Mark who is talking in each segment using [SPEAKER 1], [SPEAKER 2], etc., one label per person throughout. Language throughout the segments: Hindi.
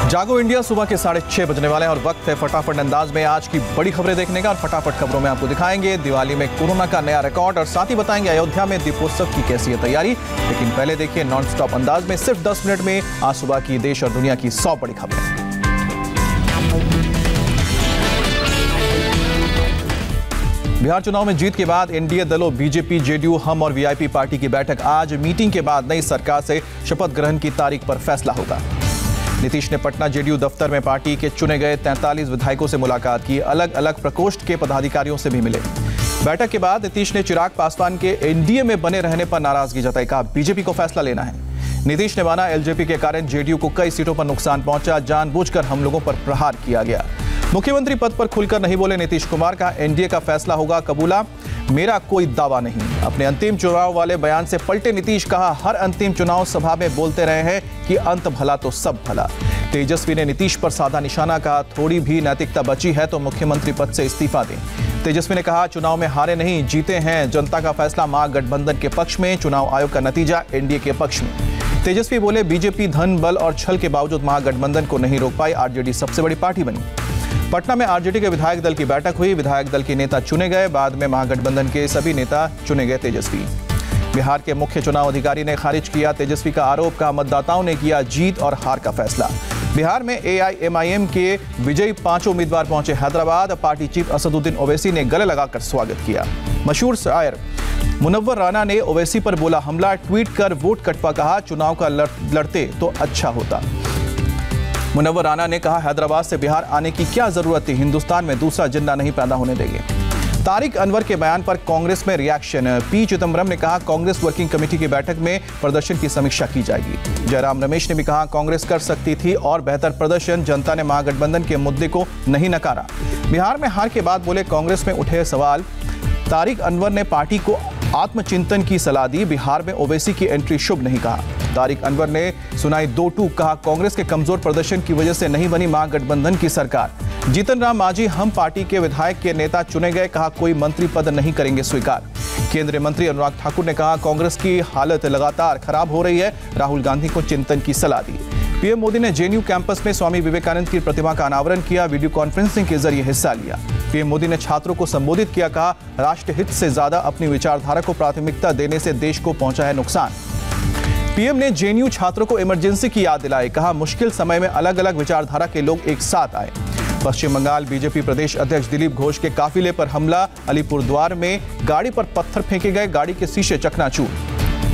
[SPEAKER 1] जागो इंडिया सुबह के 6:30 बजने वाले हैं और वक्त है फटाफट अंदाज में आज की बड़ी खबरें देखने का। और फटाफट खबरों में आपको दिखाएंगे दिवाली में कोरोना का नया रिकॉर्ड और साथ ही बताएंगे अयोध्या में दीपोत्सव की कैसी है तैयारी। लेकिन पहले देखिए नॉन स्टॉप अंदाज में सिर्फ 10 मिनट में आज सुबह की देश और दुनिया की 100 बड़ी खबरें। बिहार चुनाव में जीत के बाद एनडीए दलों बीजेपी, जेडीयू, हम और वीआईपी पार्टी की बैठक आज। मीटिंग के बाद नई सरकार से शपथ ग्रहण की तारीख पर फैसला होगा। नीतीश ने पटना जेडीयू दफ्तर में पार्टी के चुने गए 43 विधायकों से मुलाकात की। अलग अलग प्रकोष्ठ के पदाधिकारियों से भी मिले। बैठक के बाद नीतीश ने चिराग पासवान के एनडीए में बने रहने पर नाराजगी जताई। कहा बीजेपी को फैसला लेना है। नीतीश ने माना एलजेपी के कारण जेडीयू को कई सीटों पर नुकसान पहुंचा, जानबूझकर हम लोगों पर प्रहार किया गया। मुख्यमंत्री पद पर खुलकर नहीं बोले नीतीश कुमार। का एनडीए का फैसला होगा कबूला, मेरा कोई दावा नहीं। अपने अंतिम चुनाव वाले बयान से पलटे नीतीश। कहा हर अंतिम चुनाव सभा में बोलते रहे हैं कि अंत भला तो सब भला। तेजस्वी ने नीतीश पर साधा निशाना। कहा थोड़ी भी नैतिकता बची है तो मुख्यमंत्री पद से इस्तीफा दें। तेजस्वी ने कहा चुनाव में हारे नहीं जीते हैं, जनता का फैसला महागठबंधन के पक्ष में, चुनाव आयोग का नतीजा एनडीए के पक्ष में। तेजस्वी बोले बीजेपी धन बल और छल के बावजूद महागठबंधन को नहीं रोक पाई, आरजेडी सबसे बड़ी पार्टी बनी। पटना में आरजेडी के विधायक दल की बैठक हुई। विधायक दल के नेता चुने गए, बाद में महागठबंधन के सभी नेता चुने गए। तेजस्वी बिहार के मुख्य चुनाव अधिकारी ने खारिज किया तेजस्वी का आरोप। का मतदाताओं ने किया जीत और हार का फैसला। बिहार में एआईएमआईएम के विजयी 5 उम्मीदवार पहुंचे हैदराबाद। पार्टी चीफ असदुद्दीन ओवैसी ने गले लगाकर स्वागत किया। मशहूर शायर मुनव्वर राना ने ओवैसी पर बोला हमला, ट्वीट कर वोट कटवा। कहा चुनाव का लड़ते तो अच्छा होता। मुनव्वर राना ने कहा हैदराबाद से बिहार आने की क्या जरूरत थी, हिंदुस्तान में दूसरा जिन्ना नहीं पैदा होने देंगे। तारिक अनवर के बयान पर कांग्रेस में रिएक्शन। पी चिदंबरम ने कहा कांग्रेस वर्किंग कमेटी की बैठक में प्रदर्शन की समीक्षा की जाएगी। जयराम रमेश ने भी कहा कांग्रेस कर सकती थी और बेहतर प्रदर्शन, जनता ने महागठबंधन के मुद्दे को नहीं नकारा। बिहार में हार के बाद बोले कांग्रेस में उठे सवाल। तारिक अनवर ने पार्टी को आत्मचिंतन की सलाह दी। बिहार में ओवैसी की एंट्री शुभ नहीं कहा। तारिक अनवर ने सुनाई 2 टूक। कहा कांग्रेस के कमजोर प्रदर्शन की वजह से नहीं बनी महागठबंधन की सरकार। जीतन राम मांझी हम पार्टी के विधायक के नेता चुने गए। कहा कोई मंत्री पद नहीं करेंगे स्वीकार। केंद्रीय मंत्री अनुराग ठाकुर ने कहा कांग्रेस की हालत लगातार खराब हो रही है, राहुल गांधी को चिंतन की सलाह दी। पीएम मोदी ने जेएनयू कैंपस में स्वामी विवेकानंद की प्रतिमा का अनावरण किया। वीडियो कॉन्फ्रेंसिंग के जरिए हिस्सा लिया। पीएम मोदी ने छात्रों को संबोधित किया। कहा राष्ट्र हित से ज्यादा अपनी विचारधारा को प्राथमिकता देने से देश को पहुंचा है नुकसान। पीएम ने जेएनयू छात्रों को इमरजेंसी की याद दिलाई। कहा मुश्किल समय में अलग अलग विचारधारा के लोग एक साथ आए। पश्चिम बंगाल बीजेपी प्रदेश अध्यक्ष दिलीप घोष के काफिले पर हमला। अलीपुरद्वार में गाड़ी पर पत्थर फेंके गए, गाड़ी के शीशे चकनाचूर।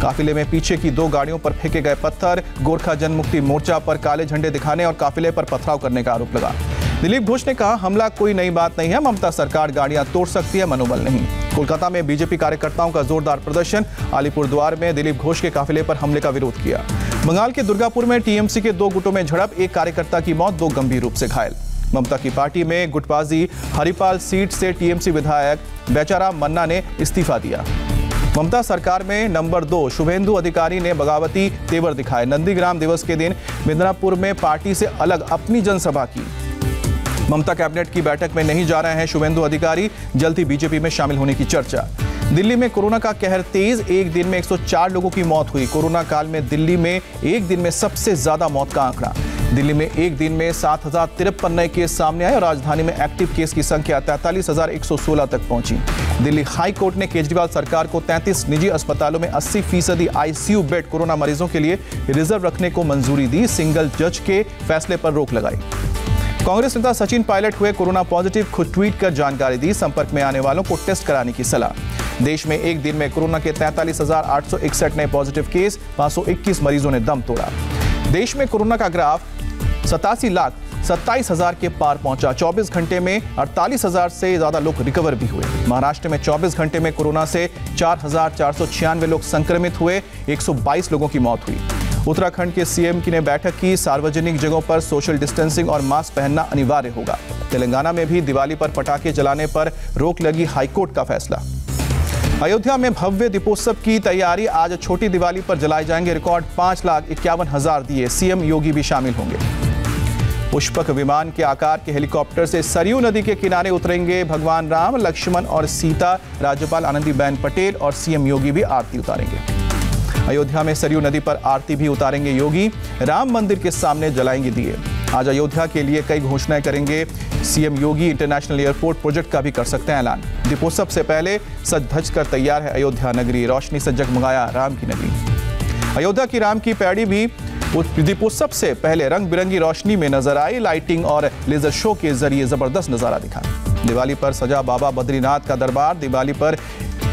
[SPEAKER 1] काफिले में पीछे की 2 गाड़ियों पर फेंके गए पत्थर। गोरखा जनमुक्ति मोर्चा पर काले झंडे दिखाने और काफिले पर पथराव करने का आरोप लगा। दिलीप घोष ने कहा हमला कोई नई बात नहीं है, ममता सरकार गाड़ियां तोड़ सकती है, मनोबल नहीं। कोलकाता में बीजेपी कार्यकर्ताओं का जोरदार प्रदर्शन। अलीपुरद्वार में दिलीप घोष के काफिले पर हमले का विरोध किया। बंगाल के दुर्गापुर में टीएमसी के 2 गुटों में झड़प। एक कार्यकर्ता की मौत, 2 गंभीर रूप से घायल। ममता की पार्टी में गुटबाजी। हरिपाल सीट से टीएमसी विधायक बेचारा मन्ना ने इस्तीफा दिया। ममता सरकार में नंबर 2 शुभेंदु अधिकारी ने बगावती तेवर दिखाए। नंदीग्राम दिवस के दिन मिदनापुर में पार्टी से अलग अपनी जनसभा की। ममता कैबिनेट की बैठक में नहीं जा रहे हैं शुभेंदु अधिकारी, जल्द ही बीजेपी में शामिल होने की चर्चा। दिल्ली में कोरोना का कहर तेज। एक दिन में 104 लोगों की मौत हुई। कोरोना काल में दिल्ली में एक दिन में सबसे ज्यादा मौत का आंकड़ा। दिल्ली में एक दिन में 7053 नए केस सामने आए और राजधानी में एक्टिव केस की संख्या 43,116 तक पहुंची। दिल्ली हाई कोर्ट ने केजरीवाल सरकार को 33 निजी अस्पतालों में 80% आईसीयू बेड कोरोना मरीजों के लिए रिजर्व रखने को मंजूरी दी। सिंगल जज के फैसले पर रोक लगाई। कांग्रेस नेता सचिन पायलट हुए कोरोना पॉजिटिव, खुद ट्वीट कर जानकारी दी। संपर्क में आने वालों को टेस्ट कराने की सलाह। देश में एक दिन में कोरोना के 43,861 नए पॉजिटिव केस, 521 मरीजों ने दम तोड़ा। देश में कोरोना का ग्राफ 87,27,000 के पार पहुंचा। 24 घंटे में 48,000 से ज्यादा लोग रिकवर भी हुए। महाराष्ट्र में 24 घंटे में कोरोना से 4,496 लोग संक्रमित हुए, 122 लोगों की मौत हुई। उत्तराखंड के सीएम की ने बैठक की। सार्वजनिक जगहों पर सोशल डिस्टेंसिंग और मास्क पहनना अनिवार्य होगा। तेलंगाना में भी दिवाली पर पटाखे जलाने पर रोक लगी, हाईकोर्ट का फैसला। अयोध्या में भव्य दीपोत्सव की तैयारी। आज छोटी दिवाली पर जलाए जाएंगे रिकॉर्ड 5,51,000 दिए। सीएम योगी भी शामिल होंगे। पुष्पक विमान के आकार के हेलीकॉप्टर से सरयू नदी के किनारे उतरेंगे भगवान राम, लक्ष्मण और सीता। राज्यपाल आनंदीबेन पटेल और सीएम योगी भी आरती उतारेंगे। अयोध्या में सरयू नदी पर आरती भी उतारेंगे योगी। राम मंदिर के सामने जलाएंगे दिए। आज अयोध्या के लिए कई घोषणाएं करेंगे सीएम योगी। इंटरनेशनल एयरपोर्ट प्रोजेक्ट का भी कर सकते हैं ऐलान। दीपोत्सव से पहले सज धज कर तैयार है अयोध्या नगरी, रोशनी से जगमगाया राम की नगरी। अयोध्या की राम की पैड़ी भी दीपोत्सव से पहले रंग बिरंगी रोशनी में नजर आई। लाइटिंग और लेजर शो के जरिए जबरदस्त नजारा दिखा। दिवाली पर सजा बाबा बद्रीनाथ का दरबार। दिवाली पर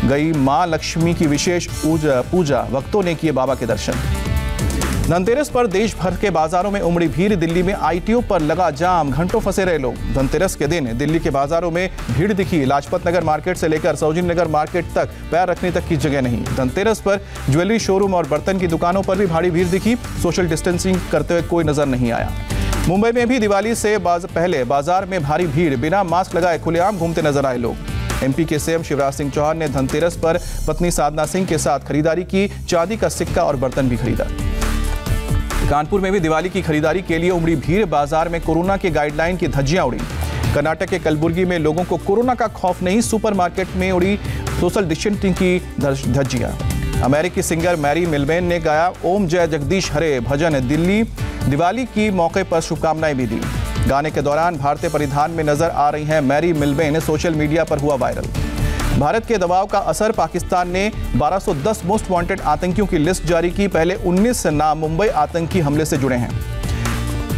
[SPEAKER 1] गई मां लक्ष्मी की विशेष पूजा, भक्तों ने किए बाबा के दर्शन। धनतेरस पर देश भर के बाजारों में उमड़ी भीड़। दिल्ली में आईटीओ पर लगा जाम, घंटों फंसे रहे लोग। धनतेरस के दिन दिल्ली के बाजारों में भीड़ दिखी। लाजपत नगर मार्केट से लेकर सरोजिनी नगर मार्केट तक पैर रखने तक की जगह नहीं। धनतेरस पर ज्वेलरी शोरूम और बर्तन की दुकानों पर भी भारी भीड़ दिखी। सोशल डिस्टेंसिंग करते हुए कोई नजर नहीं आया। मुंबई में भी दिवाली से पहले बाजार में भारी भीड़, बिना मास्क लगाए खुलेआम घूमते नजर आए लोग। एमपी के सीएम शिवराज सिंह चौहान ने धनतेरस पर पत्नी साधना सिंह के साथ खरीदारी की। चांदी का सिक्का और बर्तन भी खरीदा। कानपुर में भी दिवाली की खरीदारी के लिए उमड़ी भीड़। बाजार में कोरोना के गाइडलाइन की धज्जियां उड़ी। कर्नाटक के कलबुर्गी में लोगों को कोरोना का खौफ नहीं, सुपरमार्केट में उड़ी सोशल डिस्टेंसिंग की धज्जियां। अमेरिकी सिंगर मैरी मिलबेन ने गाया ओम जय जगदीश हरे भजन। दिवाली की मौके पर शुभकामनाएं भी दी। गाने के दौरान भारतीय परिधान में नजर आ रही हैं मैरी मिलबेन, सोशल मीडिया पर हुआ वायरल। भारत के दबाव का असर, पाकिस्तान ने 1210 मोस्ट वांटेड आतंकियों की लिस्ट जारी की। पहले 19 नाम मुंबई आतंकी हमले से जुड़े हैं।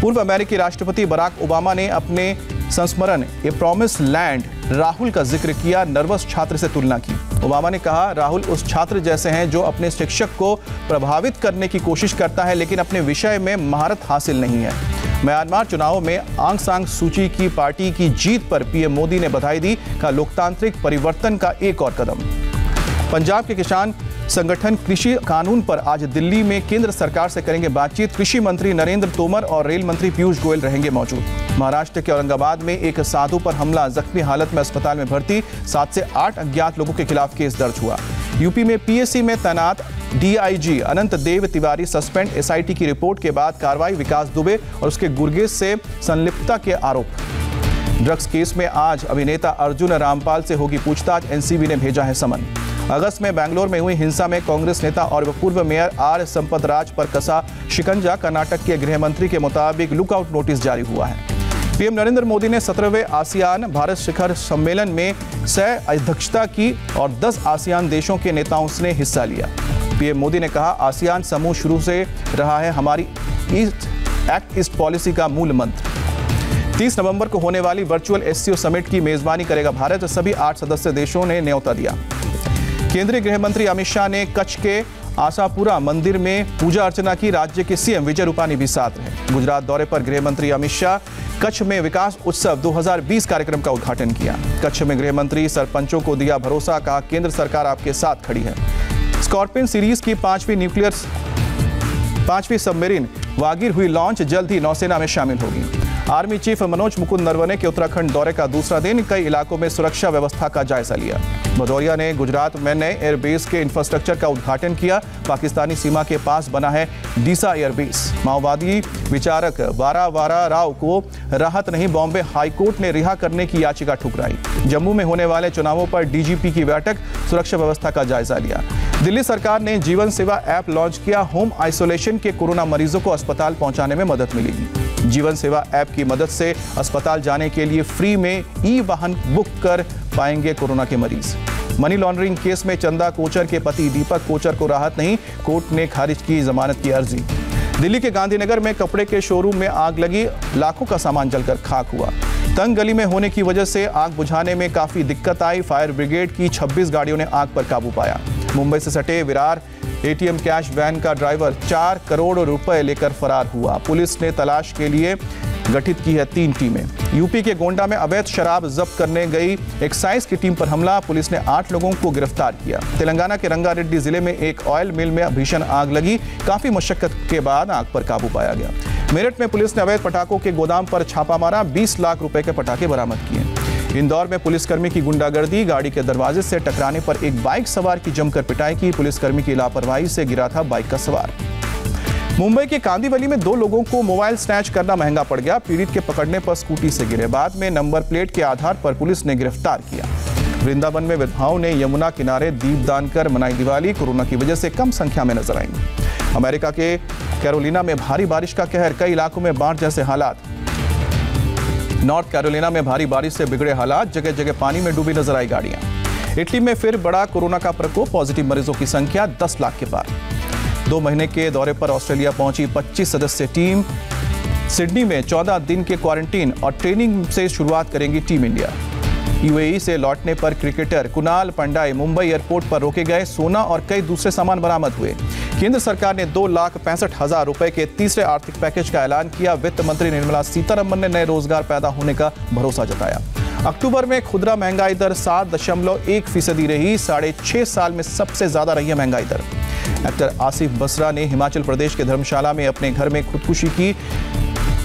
[SPEAKER 1] पूर्व अमेरिकी राष्ट्रपति बराक ओबामा ने अपने संस्मरण ए प्रॉमिस लैंड राहुल का जिक्र किया। नर्वस छात्र से तुलना की। ओबामा ने कहा राहुल उस छात्र जैसे हैं जो अपने शिक्षक को प्रभावित करने की कोशिश करता है लेकिन अपने विषय में महारत हासिल नहीं है। म्यांमार चुनावों में आंग सान सूची की पार्टी की जीत पर पीएम मोदी ने बधाई दी। कहा लोकतांत्रिक परिवर्तन का एक और कदम। पंजाब के किसान संगठन कृषि कानून पर आज दिल्ली में केंद्र सरकार से करेंगे बातचीत। कृषि मंत्री नरेंद्र तोमर और रेल मंत्री पीयूष गोयल रहेंगे मौजूद। महाराष्ट्र के औरंगाबाद में एक साधु पर हमला, जख्मी हालत में अस्पताल में भर्ती। 7 से 8 अज्ञात लोगों के खिलाफ केस दर्ज हुआ। यूपी में पीएससी में तैनात डीआईजी अनंत देव तिवारी सस्पेंड। एसआईटी की रिपोर्ट के बाद कार्रवाई। विकास दुबे और उसके गुर्गेज से संलिप्तता के आरोप। ड्रग्स केस में आज अभिनेता अर्जुन रामपाल से होगी पूछताछ। एनसीबी ने भेजा है समन। अगस्त में बेंगलोर में हुई हिंसा में कांग्रेस नेता और पूर्व मेयर आर संपत राज पर कसा शिकंजा। कर्नाटक के गृह मंत्री के मुताबिक लुकआउट नोटिस जारी हुआ है। पीएम नरेंद्र मोदी ने 17वें आसियान भारत शिखर सम्मेलन में सह अध्यक्षता की और 10 आसियान देशों के नेताओं ने हिस्सा लिया। पीएम मोदी ने कहा आसियान समूह शुरू से रहा है हमारी एक्ट ईस्ट पॉलिसी का मूल मंत्र। 30 नवंबर को होने वाली वर्चुअल एससीओ समिट की मेजबानी करेगा भारत। सभी 8 सदस्य देशों ने न्योता दिया। केंद्रीय गृह मंत्री अमित शाह ने कच्छ के आशापुरा मंदिर में पूजा अर्चना की। राज्य के सीएम विजय रूपानी भी साथ रहे। गुजरात दौरे पर गृह मंत्री अमित शाह कच्छ में विकास उत्सव 2020 कार्यक्रम का उद्घाटन किया। कच्छ में गृह मंत्री सरपंचों को दिया भरोसा। कहा केंद्र सरकार आपके साथ खड़ी है। स्कॉर्पियन सीरीज की 5वीं सबमरीन वागीर हुई लॉन्च, जल्द ही नौसेना में शामिल होगी। आर्मी चीफ मनोज मुकुंद नरवणे के उत्तराखंड दौरे का दूसरा दिन। कई इलाकों में सुरक्षा व्यवस्था का जायजा लिया। भदौरिया ने गुजरात में नए एयरबेस के इंफ्रास्ट्रक्चर का उद्घाटन किया। पाकिस्तानी सीमा के पास बना है डीसा एयरबेस। माओवादी विचारक वारा राव को राहत नहीं, बॉम्बे हाईकोर्ट ने रिहा करने की याचिका ठुकराई। जम्मू में होने वाले चुनावों पर डीजीपी की बैठक, सुरक्षा व्यवस्था का जायजा लिया। दिल्ली सरकार ने जीवन सेवा ऐप लॉन्च किया। होम आइसोलेशन के कोरोना मरीजों को अस्पताल पहुंचाने में मदद मिलेगी। जीवन सेवा ऐप की मदद से अस्पताल जाने के लिए फ्री में ई वाहन बुक कर पाएंगे कोरोना के मरीज। मनी लॉन्ड्रिंग केस में चंदा कोचर के पति दीपक कोचर को राहत नहीं, कोर्ट ने खारिज की जमानत की अर्जी। दिल्ली के गांधीनगर में कपड़े के शोरूम में आग लगी, लाखों का सामान जलकर खाक हुआ। तंग गली में होने की वजह से आग बुझाने में काफी दिक्कत आई। फायर ब्रिगेड की 26 गाड़ियों ने आग पर काबू पाया। मुंबई से सटे विरार एटीएम कैश वैन का ड्राइवर 4 करोड़ रुपए लेकर फरार हुआ। पुलिस ने तलाश के लिए गठित की है 3 टीमें। यूपी के गोंडा में अवैध शराब जब्त करने गई एक्साइज की टीम पर हमला, पुलिस ने 8 लोगों को गिरफ्तार किया। तेलंगाना के रंगारेड्डी जिले में एक ऑयल मिल में भीषण आग लगी, काफी मशक्कत के बाद आग पर काबू पाया गया। मेरठ में पुलिस ने अवैध पटाखों के गोदाम पर छापा मारा, 20 लाख रुपए के पटाखे बरामद किए। इंदौर में पुलिसकर्मी की गुंडागर्दी, गाड़ी के दरवाजे से टकराने पर एक बाइक सवार की जमकर पिटाई की, पुलिसकर्मी की लापरवाही से गिरा था बाइक का सवार। मुंबई के कांदिवली में 2 लोगों को मोबाइल स्नैच करना महंगा पड़ गया। पीड़ित के पकड़ने पर स्कूटी से गिरे, बाद में नंबर प्लेट के आधार पर पुलिस ने गिरफ्तार किया। वृंदावन में विधवाओं ने यमुना किनारे दीपदान कर मनाई दिवाली। कोरोना की वजह से कम संख्या में नजर आईं। अमेरिका के कैरोलिना में भारी बारिश का कहर, कई इलाकों में बाढ़ जैसे हालात। नॉर्थ कैरोलिना में भारी बारिश से बिगड़े हालात, जगह जगह पानी में डूबी नजर आई गाड़ियां। इटली में फिर बड़ा कोरोना का प्रकोप, पॉजिटिव मरीजों की संख्या 10 लाख के पार। 2 महीने के दौरे पर ऑस्ट्रेलिया पहुंची 25 सदस्यीय टीम। सिडनी में 14 दिन के क्वारंटीन और ट्रेनिंग से शुरुआत करेंगी टीम इंडिया। यूएई से लौटने पर क्रिकेटर कुणाल पंड्या मुंबई एयरपोर्ट पर रोके गए। सोना और कई दूसरे सामान बरामद हुए। केंद्र सरकार ने 2,65,000 रुपए के तीसरे आर्थिक पैकेज का ऐलान किया। वित्त मंत्री निर्मला सीतारमण ने नए रोजगार पैदा होने का भरोसा जताया। अक्टूबर में खुदरा महंगाई दर 7.1% रही। 6.5 साल में सबसे ज्यादा रही है महंगाई दर। एक्टर आसिफ बसरा ने हिमाचल प्रदेश के धर्मशाला में अपने घर में खुदकुशी की।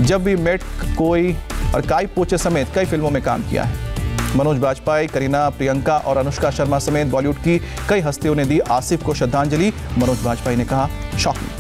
[SPEAKER 1] जब वी मेट कोई और काई पोचे समेत कई फिल्मों में काम किया है। मनोज बाजपेयी, करीना, प्रियंका और अनुष्का शर्मा समेत बॉलीवुड की कई हस्तियों ने दी आसिफ को श्रद्धांजलि। मनोज बाजपेयी ने कहा, शॉकिंग।